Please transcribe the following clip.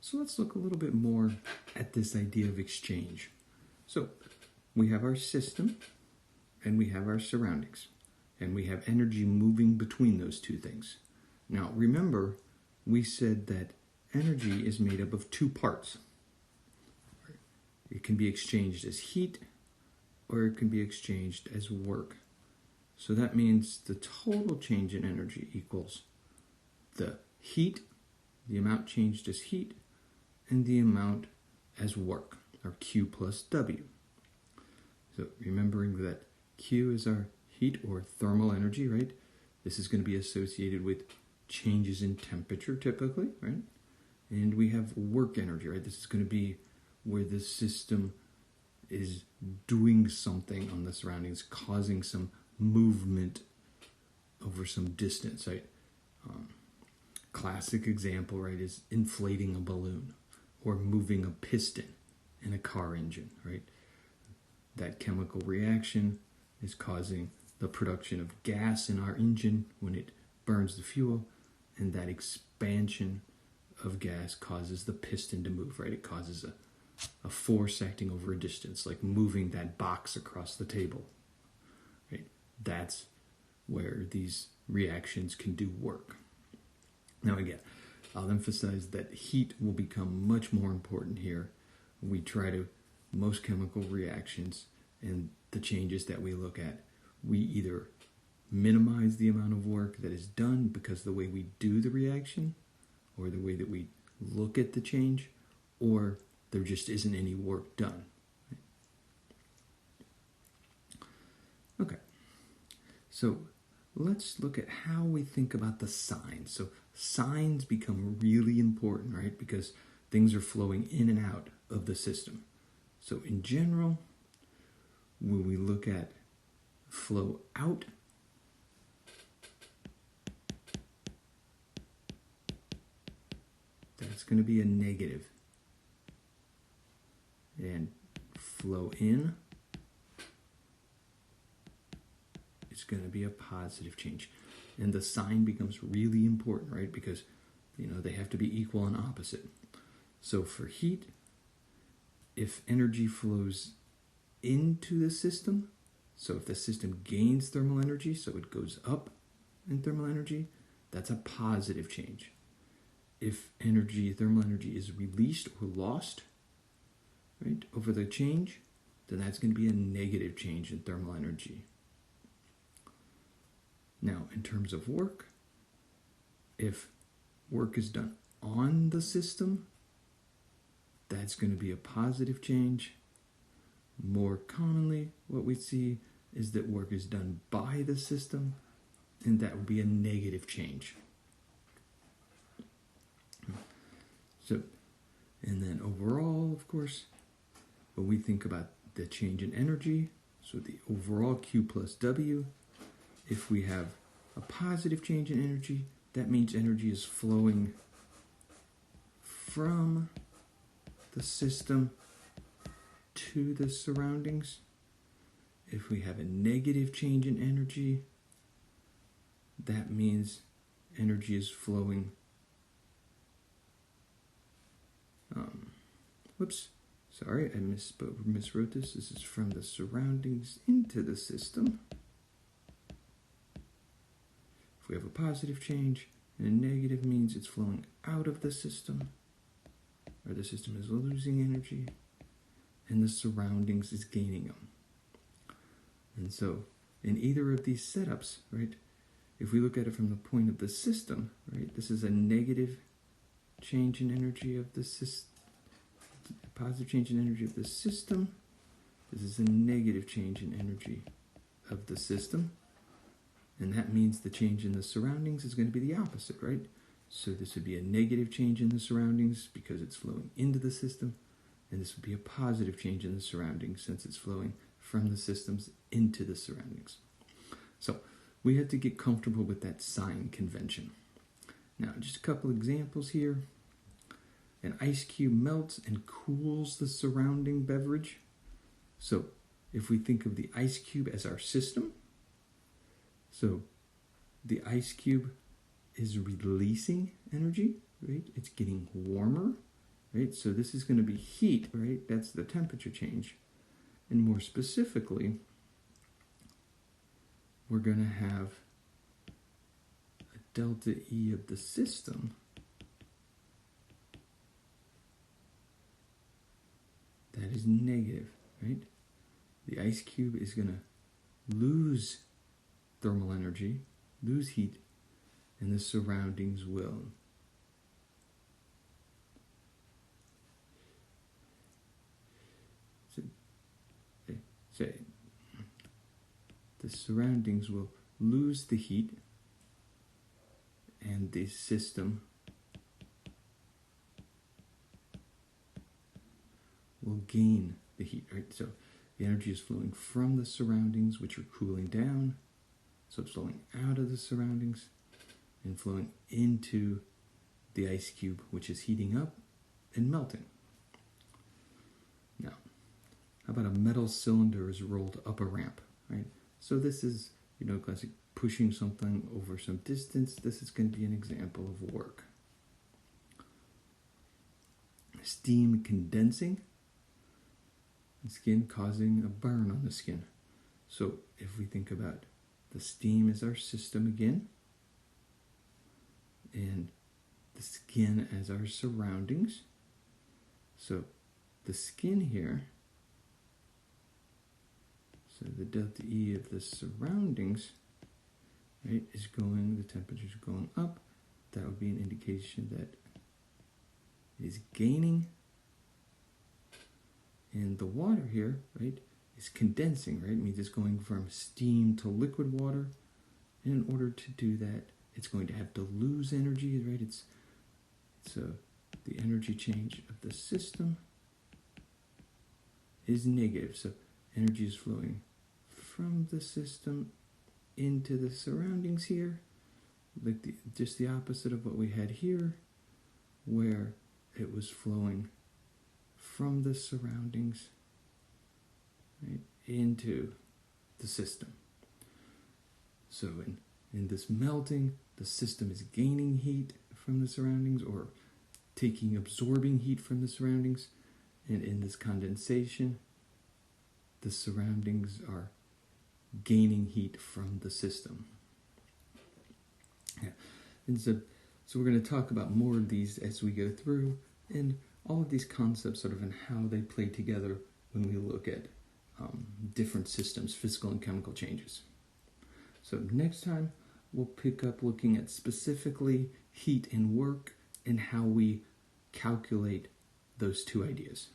So let's look a little bit more at this idea of exchange. So we have our system and we have our surroundings, and we have energy moving between those two things. Now remember, we said that energy is made up of two parts. It can be exchanged as heat, or it can be exchanged as work. So that means the total change in energy equals the heat, the amount changed as heat, and the amount as work, or Q plus W. So remembering that Q is our heat or thermal energy, right? This is going to be associated with changes in temperature typically, right? And we have work energy, right? This is going to be where the system is doing something on the surroundings, causing some movement over some distance, right? Classic example, right, is inflating a balloon or moving a piston in a car engine, right? That chemical reaction is causing the production of gas in our engine when it burns the fuel, and that expansion of gas causes the piston to move, right? It causes a force acting over a distance, like moving that box across the table, right? That's where these reactions can do work. Now again, I'll emphasize that heat will become much more important here. Most chemical reactions and the changes that we look at, we either minimize the amount of work that is done because of the way we do the reaction, or the way that we look at the change, or there just isn't any work done. Okay, so let's look at how we think about the signs. So signs become really important, right? Because things are flowing in and out of the system. So in general, when we look at flow out, that's going to be a negative. And flow in, it's going to be a positive change. And the sign becomes really important, right? Because, they have to be equal and opposite. So for heat, if energy flows into the system, so if the system gains thermal energy, so it goes up in thermal energy, that's a positive change. If thermal energy is released or lost, right, over the change, then that's going to be a negative change in thermal energy. Now, in terms of work, if work is done on the system, that's going to be a positive change. More commonly, what we see is that work is done by the system, and that would be a negative change. So, and then overall, of course, when we think about the change in energy, so the overall Q plus W, if we have a positive change in energy, that means energy is flowing from the system to the surroundings. If we have a negative change in energy, that means energy is flowing I miswrote this. This is from the surroundings into the system. If we have a positive change, and a negative means it's flowing out of the system, or the system is losing energy, and the surroundings is gaining them. And so, in either of these setups, right, if we look at it from the point of the system, right, this is a negative change in energy of the system, positive change in energy of the system. This is a negative change in energy of the system. And that means the change in the surroundings is going to be the opposite, right? So this would be a negative change in the surroundings because it's flowing into the system. And this would be a positive change in the surroundings since it's flowing from the systems into the surroundings. So we had to get comfortable with that sign convention. Now, just a couple examples here. An ice cube melts and cools the surrounding beverage. So if we think of the ice cube as our system, so the ice cube is releasing energy, right? It's getting warmer right? So this is going to be heat, right? That's the temperature change. And more specifically, we're going to have a delta E of the system that is negative, right? The ice cube is going to lose thermal energy, lose heat, and the surroundings will. So the surroundings will lose the heat, and the system will gain the heat, right? So the energy is flowing from the surroundings, which are cooling down. So it's flowing out of the surroundings and flowing into the ice cube, which is heating up and melting. Now, how about a metal cylinder is rolled up a ramp, right? So this is, classic pushing something over some distance. This is going to be an example of work. Steam condensing the skin, causing a burn on the skin. So if we think about the steam as our system again, and the skin as our surroundings. So the skin here, so the delta E of the surroundings, right, is going, the temperature is going up. That would be an indication that it is gaining. And the water here, right, is condensing, right? It means it's going from steam to liquid water. And in order to do that, it's going to have to lose energy, right? It's the energy change of the system is negative. So energy is flowing from the system into the surroundings here, like just the opposite of what we had here, where it was flowing from the surroundings, right, into the system. So in this melting, the system is gaining heat from the surroundings, or absorbing heat from the surroundings. And in this condensation, the surroundings are gaining heat from the system. Yeah. And so we're going to talk about more of these as we go through, and all of these concepts sort of and how they play together when we look at different systems, physical and chemical changes. So next time, we'll pick up looking at specifically heat and work and how we calculate those two ideas.